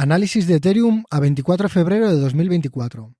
Análisis de Ethereum a 24 de febrero de 2024.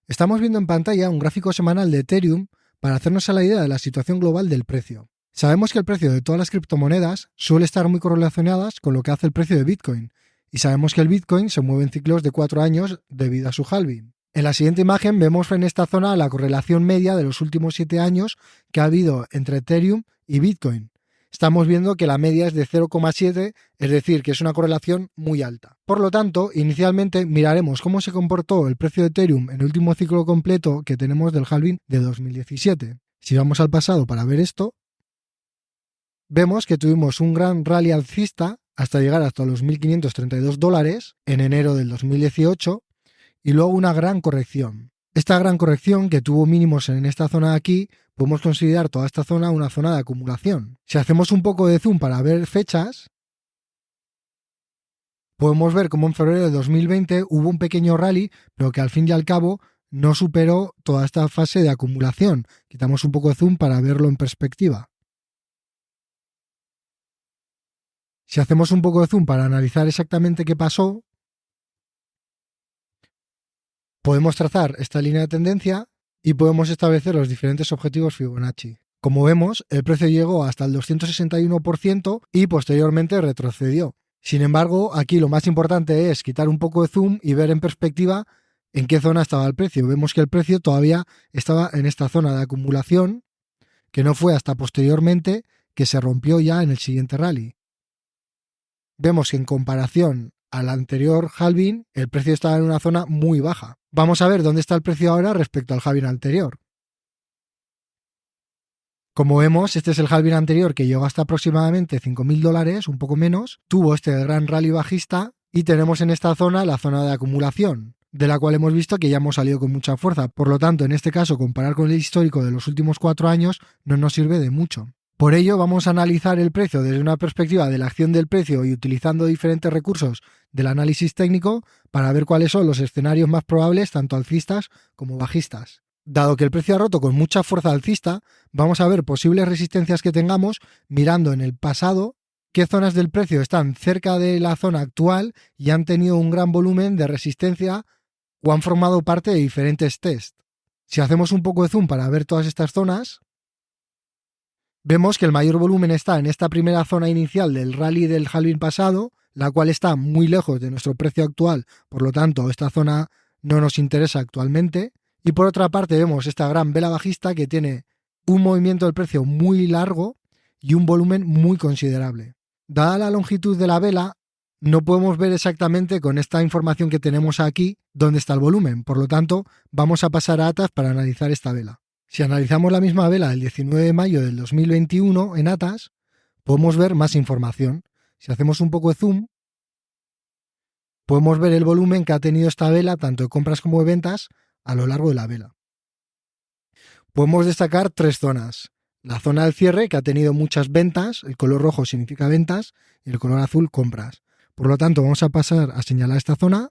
Estamos viendo en pantalla un gráfico semanal de Ethereum para hacernos a la idea de la situación global del precio. Sabemos que el precio de todas las criptomonedas suele estar muy correlacionadas con lo que hace el precio de Bitcoin, y sabemos que el Bitcoin se mueve en ciclos de 4 años debido a su halving. En la siguiente imagen vemos en esta zona la correlación media de los últimos 7 años que ha habido entre Ethereum y Bitcoin. Estamos viendo que la media es de 0,7, es decir, que es una correlación muy alta. Por lo tanto, inicialmente miraremos cómo se comportó el precio de Ethereum en el último ciclo completo que tenemos del halving de 2017. Si vamos al pasado para ver esto, vemos que tuvimos un gran rally alcista hasta llegar hasta los $1.532 en enero del 2018 y luego una gran corrección. Esta gran corrección, que tuvo mínimos en esta zona de aquí, podemos considerar toda esta zona una zona de acumulación. Si hacemos un poco de zoom para ver fechas, podemos ver cómo en febrero de 2020 hubo un pequeño rally, pero que al fin y al cabo no superó toda esta fase de acumulación. Quitamos un poco de zoom para verlo en perspectiva. Si hacemos un poco de zoom para analizar exactamente qué pasó, podemos trazar esta línea de tendencia y podemos establecer los diferentes objetivos Fibonacci. Como vemos, el precio llegó hasta el 261% y posteriormente retrocedió. Sin embargo, aquí lo más importante es quitar un poco de zoom y ver en perspectiva en qué zona estaba el precio. Vemos que el precio todavía estaba en esta zona de acumulación, que no fue hasta posteriormente que se rompió ya en el siguiente rally. Vemos que en comparación al anterior halving, el precio estaba en una zona muy baja. Vamos a ver dónde está el precio ahora respecto al halving anterior. Como vemos, este es el halving anterior que llegó hasta aproximadamente $5.000, un poco menos, tuvo este gran rally bajista y tenemos en esta zona la zona de acumulación, de la cual hemos visto que ya hemos salido con mucha fuerza. Por lo tanto, en este caso, comparar con el histórico de los últimos 4 años no nos sirve de mucho. Por ello, vamos a analizar el precio desde una perspectiva de la acción del precio y utilizando diferentes recursos del análisis técnico para ver cuáles son los escenarios más probables, tanto alcistas como bajistas. Dado que el precio ha roto con mucha fuerza alcista, vamos a ver posibles resistencias que tengamos mirando en el pasado qué zonas del precio están cerca de la zona actual y han tenido un gran volumen de resistencia o han formado parte de diferentes tests. Si hacemos un poco de zoom para ver todas estas zonas, vemos que el mayor volumen está en esta primera zona inicial del rally del halving pasado, la cual está muy lejos de nuestro precio actual, por lo tanto esta zona no nos interesa actualmente. Y por otra parte vemos esta gran vela bajista que tiene un movimiento del precio muy largo y un volumen muy considerable. Dada la longitud de la vela, no podemos ver exactamente con esta información que tenemos aquí dónde está el volumen, por lo tanto vamos a pasar a ATAS para analizar esta vela. Si analizamos la misma vela del 19 de mayo del 2021 en ATAS, podemos ver más información. Si hacemos un poco de zoom, podemos ver el volumen que ha tenido esta vela, tanto de compras como de ventas, a lo largo de la vela. Podemos destacar 3 zonas. La zona del cierre, que ha tenido muchas ventas, el color rojo significa ventas y el color azul compras. Por lo tanto, vamos a pasar a señalar esta zona,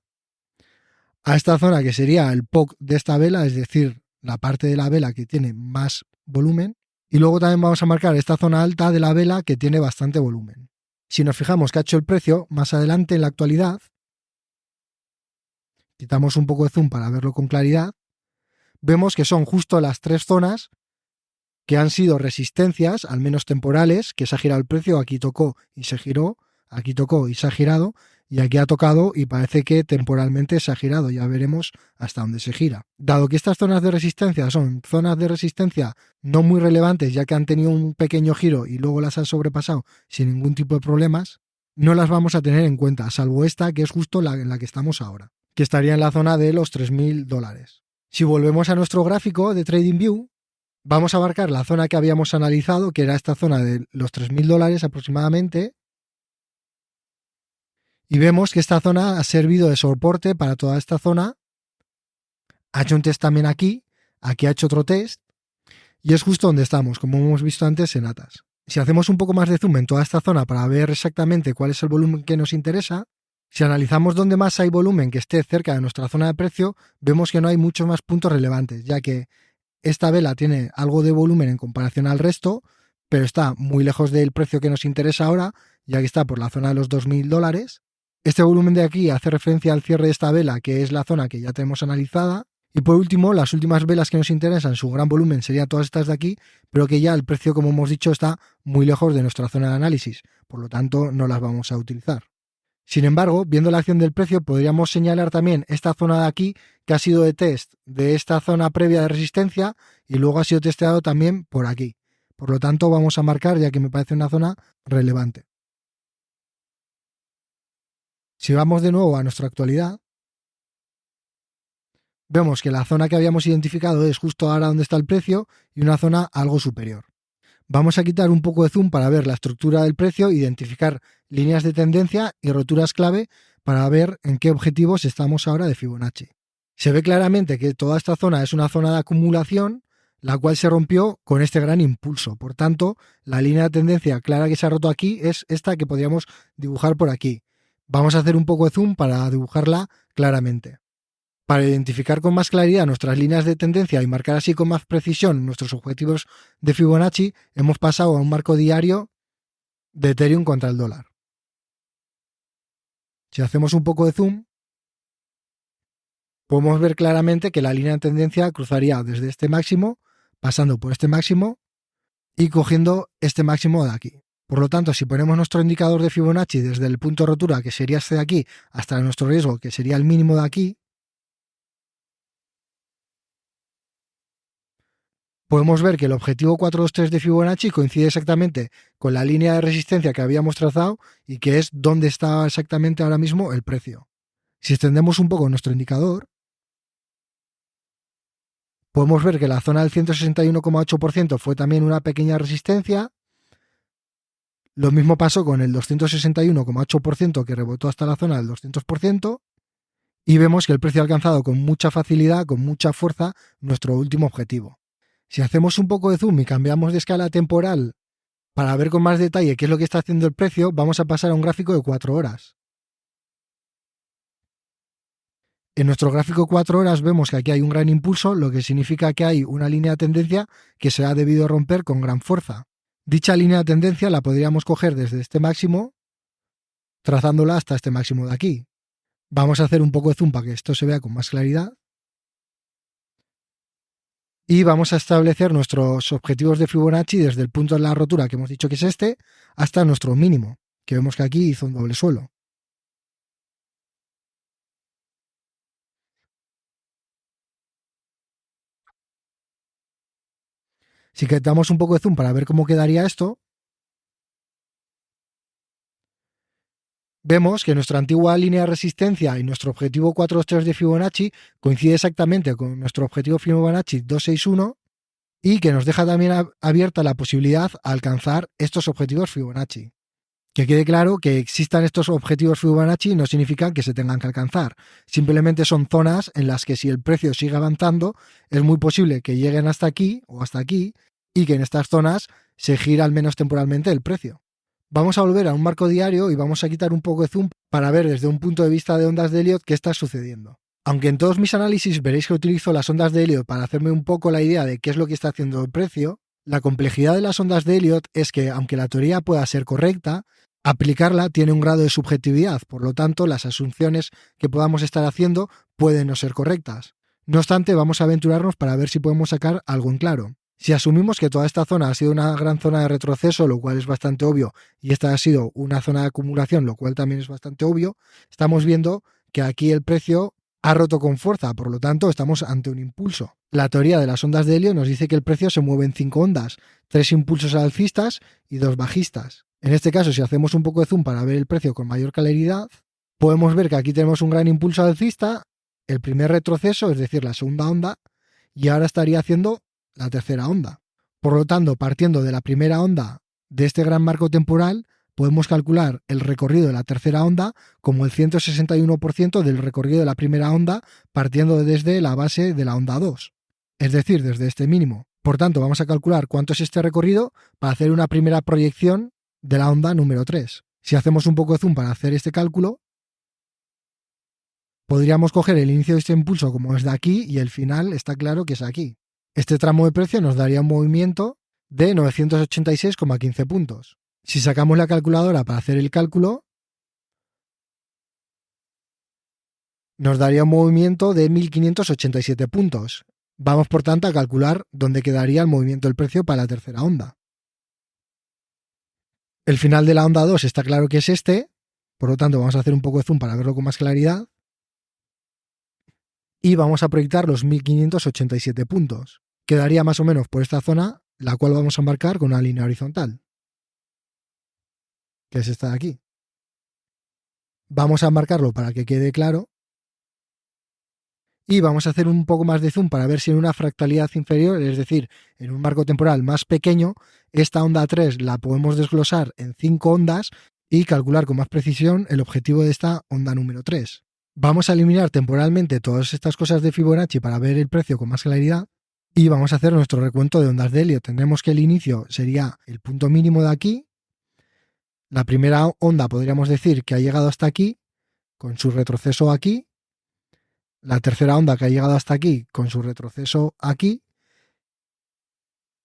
a esta zona que sería el POC de esta vela, es decir, la parte de la vela que tiene más volumen, y luego también vamos a marcar esta zona alta de la vela que tiene bastante volumen. Si nos fijamos que ha hecho el precio, más adelante en la actualidad, quitamos un poco de zoom para verlo con claridad, vemos que son justo las 3 zonas que han sido resistencias, al menos temporales, que se ha girado el precio, aquí tocó y se giró, aquí tocó y se ha girado, y aquí ha tocado y parece que temporalmente se ha girado, ya veremos hasta dónde se gira. Dado que estas zonas de resistencia son zonas de resistencia no muy relevantes, ya que han tenido un pequeño giro y luego las han sobrepasado sin ningún tipo de problemas, no las vamos a tener en cuenta, salvo esta que es justo en la que estamos ahora, que estaría en la zona de los $3.000. Si volvemos a nuestro gráfico de TradingView, vamos a marcar la zona que habíamos analizado, que era esta zona de los $3.000 aproximadamente, y vemos que esta zona ha servido de soporte para toda esta zona. Ha hecho un test también aquí ha hecho otro test, y es justo donde estamos, como hemos visto antes en ATAS. Si hacemos un poco más de zoom en toda esta zona para ver exactamente cuál es el volumen que nos interesa, si analizamos dónde más hay volumen que esté cerca de nuestra zona de precio, vemos que no hay muchos más puntos relevantes, ya que esta vela tiene algo de volumen en comparación al resto, pero está muy lejos del precio que nos interesa ahora, ya que está por la zona de los $2.000. Este volumen de aquí hace referencia al cierre de esta vela, que es la zona que ya tenemos analizada. Y por último, las últimas velas que nos interesan, su gran volumen serían todas estas de aquí, pero que ya el precio, como hemos dicho, está muy lejos de nuestra zona de análisis, por lo tanto no las vamos a utilizar. Sin embargo, viendo la acción del precio, podríamos señalar también esta zona de aquí, que ha sido de test de esta zona previa de resistencia y luego ha sido testeado también por aquí. Por lo tanto, vamos a marcar, ya que me parece una zona relevante. Si vamos de nuevo a nuestra actualidad, vemos que la zona que habíamos identificado es justo ahora donde está el precio y una zona algo superior. Vamos a quitar un poco de zoom para ver la estructura del precio, identificar líneas de tendencia y roturas clave para ver en qué objetivos estamos ahora de Fibonacci. Se ve claramente que toda esta zona es una zona de acumulación, la cual se rompió con este gran impulso. Por tanto, la línea de tendencia clara que se ha roto aquí es esta que podríamos dibujar por aquí. Vamos a hacer un poco de zoom para dibujarla claramente. Para identificar con más claridad nuestras líneas de tendencia y marcar así con más precisión nuestros objetivos de Fibonacci, hemos pasado a un marco diario de Ethereum contra el dólar. Si hacemos un poco de zoom, podemos ver claramente que la línea de tendencia cruzaría desde este máximo, pasando por este máximo y cogiendo este máximo de aquí. Por lo tanto, si ponemos nuestro indicador de Fibonacci desde el punto de rotura, que sería este de aquí, hasta nuestro riesgo, que sería el mínimo de aquí, podemos ver que el objetivo 423 de Fibonacci coincide exactamente con la línea de resistencia que habíamos trazado y que es donde está exactamente ahora mismo el precio. Si extendemos un poco nuestro indicador, podemos ver que la zona del 161,8% fue también una pequeña resistencia. Lo mismo pasó con el 261,8% que rebotó hasta la zona del 200%. Y vemos que el precio ha alcanzado con mucha facilidad, con mucha fuerza, nuestro último objetivo. Si hacemos un poco de zoom y cambiamos de escala temporal para ver con más detalle qué es lo que está haciendo el precio, vamos a pasar a un gráfico de 4 horas. En nuestro gráfico de 4 horas vemos que aquí hay un gran impulso, lo que significa que hay una línea de tendencia que se ha debido romper con gran fuerza. Dicha línea de tendencia la podríamos coger desde este máximo, trazándola hasta este máximo de aquí. Vamos a hacer un poco de zoom para que esto se vea con más claridad. Y vamos a establecer nuestros objetivos de Fibonacci desde el punto de la rotura que hemos dicho que es este, hasta nuestro mínimo, que vemos que aquí hizo un doble suelo. Si quitamos un poco de zoom para ver cómo quedaría esto, vemos que nuestra antigua línea de resistencia y nuestro objetivo 423 de Fibonacci coincide exactamente con nuestro objetivo Fibonacci 261 y que nos deja también abierta la posibilidad a alcanzar estos objetivos Fibonacci. Que quede claro que existan estos objetivos Fibonacci no significa que se tengan que alcanzar. Simplemente son zonas en las que si el precio sigue avanzando, es muy posible que lleguen hasta aquí o hasta aquí y que en estas zonas se gira al menos temporalmente el precio. Vamos a volver a un marco diario y vamos a quitar un poco de zoom para ver desde un punto de vista de ondas de Elliott qué está sucediendo. Aunque en todos mis análisis veréis que utilizo las ondas de Elliott para hacerme un poco la idea de qué es lo que está haciendo el precio, la complejidad de las ondas de Elliott es que, aunque la teoría pueda ser correcta, aplicarla tiene un grado de subjetividad, por lo tanto, las asunciones que podamos estar haciendo pueden no ser correctas. No obstante, vamos a aventurarnos para ver si podemos sacar algo en claro. Si asumimos que toda esta zona ha sido una gran zona de retroceso, lo cual es bastante obvio, y esta ha sido una zona de acumulación, lo cual también es bastante obvio, estamos viendo que aquí el precio ha roto con fuerza, por lo tanto estamos ante un impulso. La teoría de las ondas de Elliott nos dice que el precio se mueve en 5 ondas, 3 impulsos alcistas y 2 bajistas. En este caso, si hacemos un poco de zoom para ver el precio con mayor claridad, podemos ver que aquí tenemos un gran impulso alcista, el primer retroceso, es decir, la segunda onda, y ahora estaría haciendo la tercera onda. Por lo tanto, partiendo de la primera onda de este gran marco temporal, podemos calcular el recorrido de la tercera onda como el 161% del recorrido de la primera onda, partiendo desde la base de la onda 2, es decir, desde este mínimo. Por tanto, vamos a calcular cuánto es este recorrido para hacer una primera proyección de la onda número 3. Si hacemos un poco de zoom para hacer este cálculo, podríamos coger el inicio de este impulso como es de aquí y el final está claro que es aquí. Este tramo de precio nos daría un movimiento de 986,15 puntos. Si sacamos la calculadora para hacer el cálculo, nos daría un movimiento de 1587 puntos. Vamos por tanto a calcular dónde quedaría el movimiento del precio para la tercera onda. El final de la onda 2 está claro que es este, por lo tanto vamos a hacer un poco de zoom para verlo con más claridad. Y vamos a proyectar los 1587 puntos. Quedaría más o menos por esta zona, la cual vamos a marcar con una línea horizontal, que es esta de aquí. Vamos a marcarlo para que quede claro. Y vamos a hacer un poco más de zoom para ver si en una fractalidad inferior, es decir, en un marco temporal más pequeño, esta onda 3 la podemos desglosar en 5 ondas y calcular con más precisión el objetivo de esta onda número 3. Vamos a eliminar temporalmente todas estas cosas de Fibonacci para ver el precio con más claridad y vamos a hacer nuestro recuento de ondas de Elliott. Tendremos que el inicio sería el punto mínimo de aquí. La primera onda podríamos decir que ha llegado hasta aquí, con su retroceso aquí. La tercera onda que ha llegado hasta aquí con su retroceso aquí,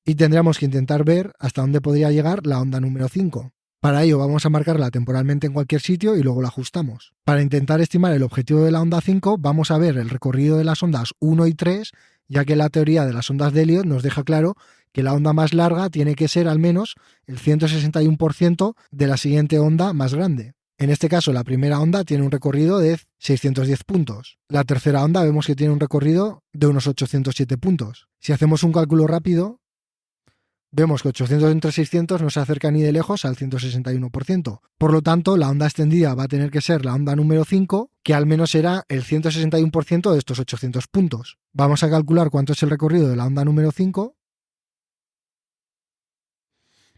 y tendríamos que intentar ver hasta dónde podría llegar la onda número 5. Para ello vamos a marcarla temporalmente en cualquier sitio y luego la ajustamos. Para intentar estimar el objetivo de la onda 5 vamos a ver el recorrido de las ondas 1 y 3, ya que la teoría de las ondas de Elliott nos deja claro que la onda más larga tiene que ser al menos el 161% de la siguiente onda más grande. En este caso, la primera onda tiene un recorrido de 610 puntos. La tercera onda vemos que tiene un recorrido de unos 807 puntos. Si hacemos un cálculo rápido, vemos que 800 entre 600 no se acerca ni de lejos al 161%. Por lo tanto, la onda extendida va a tener que ser la onda número 5, que al menos será el 161% de estos 800 puntos. Vamos a calcular cuánto es el recorrido de la onda número 5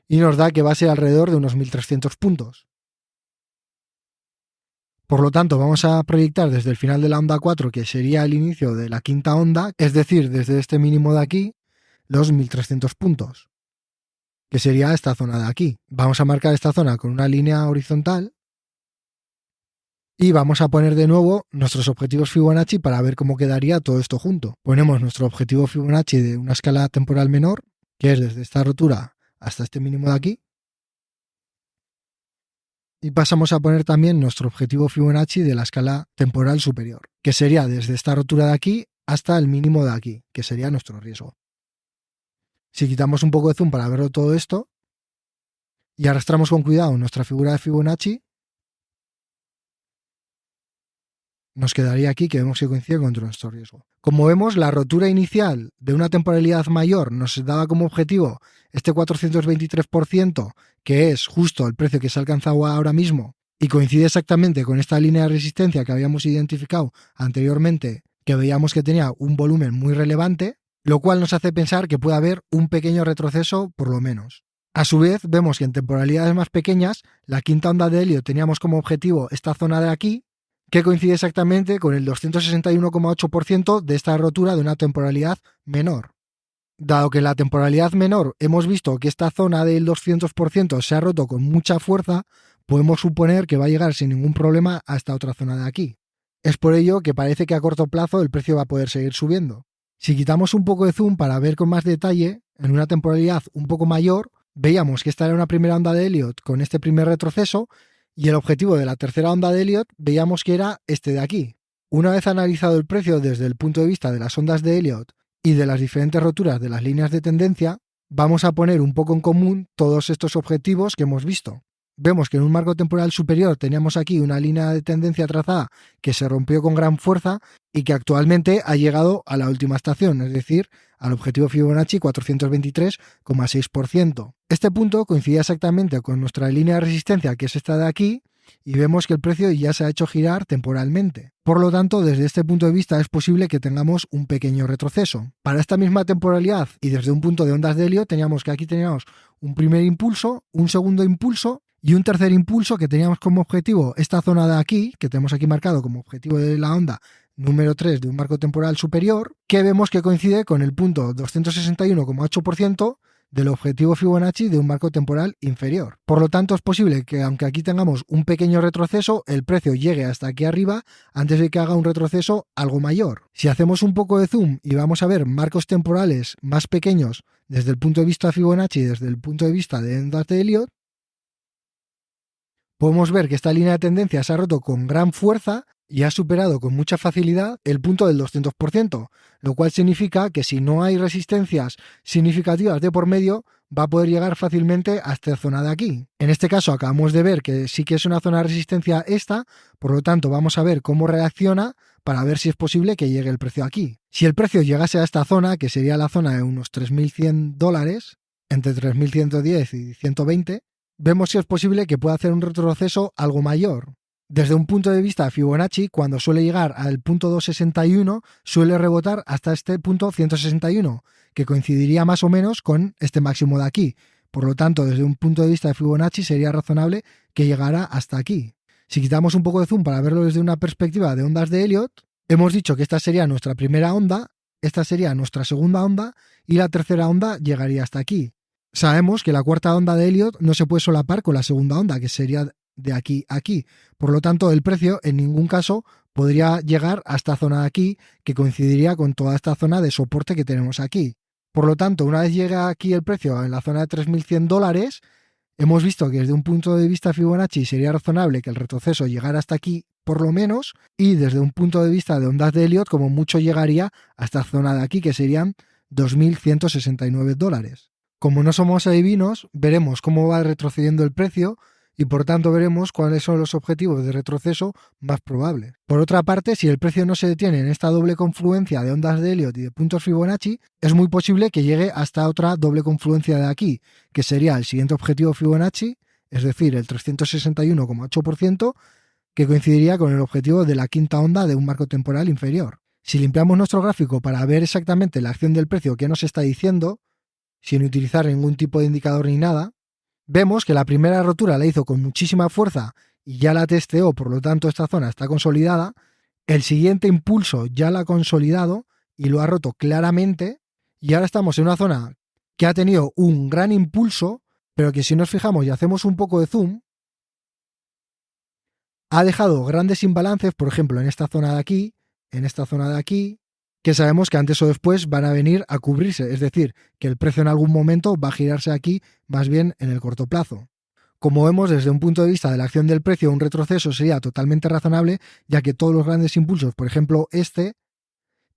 y nos da que va a ser alrededor de unos 1300 puntos. Por lo tanto, vamos a proyectar desde el final de la onda 4, que sería el inicio de la quinta onda, es decir, desde este mínimo de aquí, los 1300 puntos, que sería esta zona de aquí. Vamos a marcar esta zona con una línea horizontal y vamos a poner de nuevo nuestros objetivos Fibonacci para ver cómo quedaría todo esto junto. Ponemos nuestro objetivo Fibonacci de una escala temporal menor, que es desde esta rotura hasta este mínimo de aquí. Y pasamos a poner también nuestro objetivo Fibonacci de la escala temporal superior, que sería desde esta rotura de aquí hasta el mínimo de aquí, que sería nuestro riesgo. Si quitamos un poco de zoom para verlo todo esto y arrastramos con cuidado nuestra figura de Fibonacci, nos quedaría aquí que vemos que coincide con nuestro riesgo. Como vemos, la rotura inicial de una temporalidad mayor nos daba como objetivo este 423%, que es justo el precio que se ha alcanzado ahora mismo, y coincide exactamente con esta línea de resistencia que habíamos identificado anteriormente, que veíamos que tenía un volumen muy relevante, lo cual nos hace pensar que puede haber un pequeño retroceso por lo menos. A su vez, vemos que en temporalidades más pequeñas, la quinta onda de Elliott teníamos como objetivo esta zona de aquí, que coincide exactamente con el 261,8% de esta rotura de una temporalidad menor. Dado que en la temporalidad menor hemos visto que esta zona del 200% se ha roto con mucha fuerza, podemos suponer que va a llegar sin ningún problema a esta otra zona de aquí. Es por ello que parece que a corto plazo el precio va a poder seguir subiendo. Si quitamos un poco de zoom para ver con más detalle, en una temporalidad un poco mayor, veíamos que esta era una primera onda de Elliott con este primer retroceso, y el objetivo de la tercera onda de Elliott veíamos que era este de aquí. Una vez analizado el precio desde el punto de vista de las ondas de Elliott y de las diferentes roturas de las líneas de tendencia, vamos a poner un poco en común todos estos objetivos que hemos visto. Vemos que en un marco temporal superior teníamos aquí una línea de tendencia trazada que se rompió con gran fuerza y que actualmente ha llegado a la última estación, es decir, al objetivo Fibonacci 423,6%. Este punto coincide exactamente con nuestra línea de resistencia, que es esta de aquí, y vemos que el precio ya se ha hecho girar temporalmente. Por lo tanto, desde este punto de vista es posible que tengamos un pequeño retroceso. Para esta misma temporalidad y desde un punto de ondas de Elliott teníamos que aquí teníamos un primer impulso, un segundo impulso y un tercer impulso que teníamos como objetivo esta zona de aquí, que tenemos aquí marcado como objetivo de la onda número 3 de un marco temporal superior, que vemos que coincide con el punto 261,8% del objetivo Fibonacci de un marco temporal inferior. Por lo tanto, es posible que aunque aquí tengamos un pequeño retroceso, el precio llegue hasta aquí arriba antes de que haga un retroceso algo mayor. Si hacemos un poco de zoom y vamos a ver marcos temporales más pequeños desde el punto de vista Fibonacci y desde el punto de vista de ondas de Elliott, podemos ver que esta línea de tendencia se ha roto con gran fuerza y ha superado con mucha facilidad el punto del 200%, lo cual significa que si no hay resistencias significativas de por medio, va a poder llegar fácilmente a esta zona de aquí. En este caso acabamos de ver que sí que es una zona de resistencia esta, por lo tanto vamos a ver cómo reacciona para ver si es posible que llegue el precio aquí. Si el precio llegase a esta zona, que sería la zona de unos $3.100, entre 3.110 y 120, vemos si es posible que pueda hacer un retroceso algo mayor. Desde un punto de vista Fibonacci, cuando suele llegar al punto 261, suele rebotar hasta este punto 161, que coincidiría más o menos con este máximo de aquí. Por lo tanto, desde un punto de vista de Fibonacci sería razonable que llegara hasta aquí. Si quitamos un poco de zoom para verlo desde una perspectiva de ondas de Elliott, hemos dicho que esta sería nuestra primera onda, esta sería nuestra segunda onda y la tercera onda llegaría hasta aquí. Sabemos que la cuarta onda de Elliott no se puede solapar con la segunda onda, que sería de aquí a aquí. Por lo tanto, el precio en ningún caso podría llegar a esta zona de aquí, que coincidiría con toda esta zona de soporte que tenemos aquí. Por lo tanto, una vez llega aquí el precio en la zona de $3.100, hemos visto que desde un punto de vista Fibonacci sería razonable que el retroceso llegara hasta aquí por lo menos, y desde un punto de vista de ondas de Elliott como mucho llegaría a esta zona de aquí, que serían $2.169. Como no somos adivinos, veremos cómo va retrocediendo el precio y por tanto veremos cuáles son los objetivos de retroceso más probables. Por otra parte, si el precio no se detiene en esta doble confluencia de ondas de Elliott y de puntos Fibonacci, es muy posible que llegue hasta otra doble confluencia de aquí, que sería el siguiente objetivo Fibonacci, es decir, el 361,8%, que coincidiría con el objetivo de la quinta onda de un marco temporal inferior. Si limpiamos nuestro gráfico para ver exactamente la acción del precio que nos está diciendo, sin utilizar ningún tipo de indicador ni nada, vemos que la primera rotura la hizo con muchísima fuerza y ya la testeó, por lo tanto esta zona está consolidada. El siguiente impulso ya la ha consolidado y lo ha roto claramente, y ahora estamos en una zona que ha tenido un gran impulso, pero que si nos fijamos y hacemos un poco de zoom, ha dejado grandes imbalances, por ejemplo en esta zona de aquí, en esta zona de aquí, que sabemos que antes o después van a venir a cubrirse, es decir, que el precio en algún momento va a girarse aquí, más bien en el corto plazo. Como vemos, desde un punto de vista de la acción del precio, un retroceso sería totalmente razonable, ya que todos los grandes impulsos, por ejemplo este,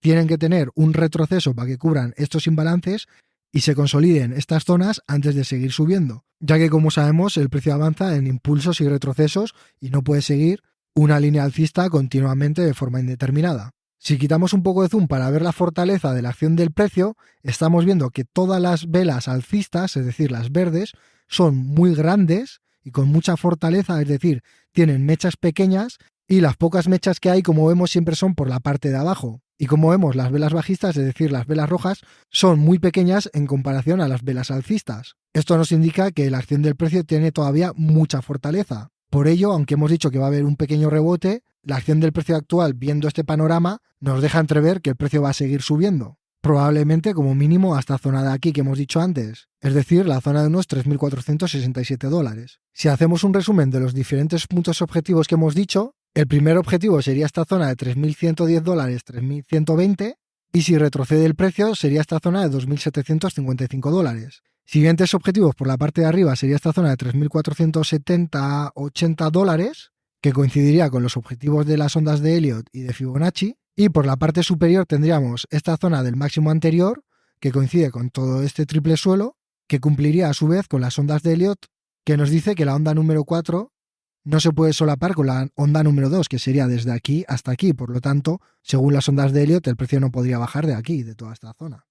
tienen que tener un retroceso para que cubran estos imbalances y se consoliden estas zonas antes de seguir subiendo, ya que como sabemos el precio avanza en impulsos y retrocesos y no puede seguir una línea alcista continuamente de forma indeterminada. Si quitamos un poco de zoom para ver la fortaleza de la acción del precio, estamos viendo que todas las velas alcistas, es decir, las verdes, son muy grandes y con mucha fortaleza, es decir, tienen mechas pequeñas y las pocas mechas que hay, como vemos, siempre son por la parte de abajo. Y como vemos, las velas bajistas, es decir, las velas rojas, son muy pequeñas en comparación a las velas alcistas. Esto nos indica que la acción del precio tiene todavía mucha fortaleza. Por ello, aunque hemos dicho que va a haber un pequeño rebote, la acción del precio actual, viendo este panorama, nos deja entrever que el precio va a seguir subiendo. Probablemente como mínimo hasta la zona de aquí que hemos dicho antes, es decir, la zona de unos $3.467. Si hacemos un resumen de los diferentes puntos objetivos que hemos dicho, el primer objetivo sería esta zona de $3.110, $3.120, y si retrocede el precio sería esta zona de $2.755. Siguientes objetivos por la parte de arriba sería esta zona de $3.470-80, que coincidiría con los objetivos de las ondas de Elliott y de Fibonacci, y por la parte superior tendríamos esta zona del máximo anterior, que coincide con todo este triple suelo, que cumpliría a su vez con las ondas de Elliott, que nos dice que la onda número 4 no se puede solapar con la onda número 2, que sería desde aquí hasta aquí. Por lo tanto, según las ondas de Elliott, el precio no podría bajar de aquí, de toda esta zona.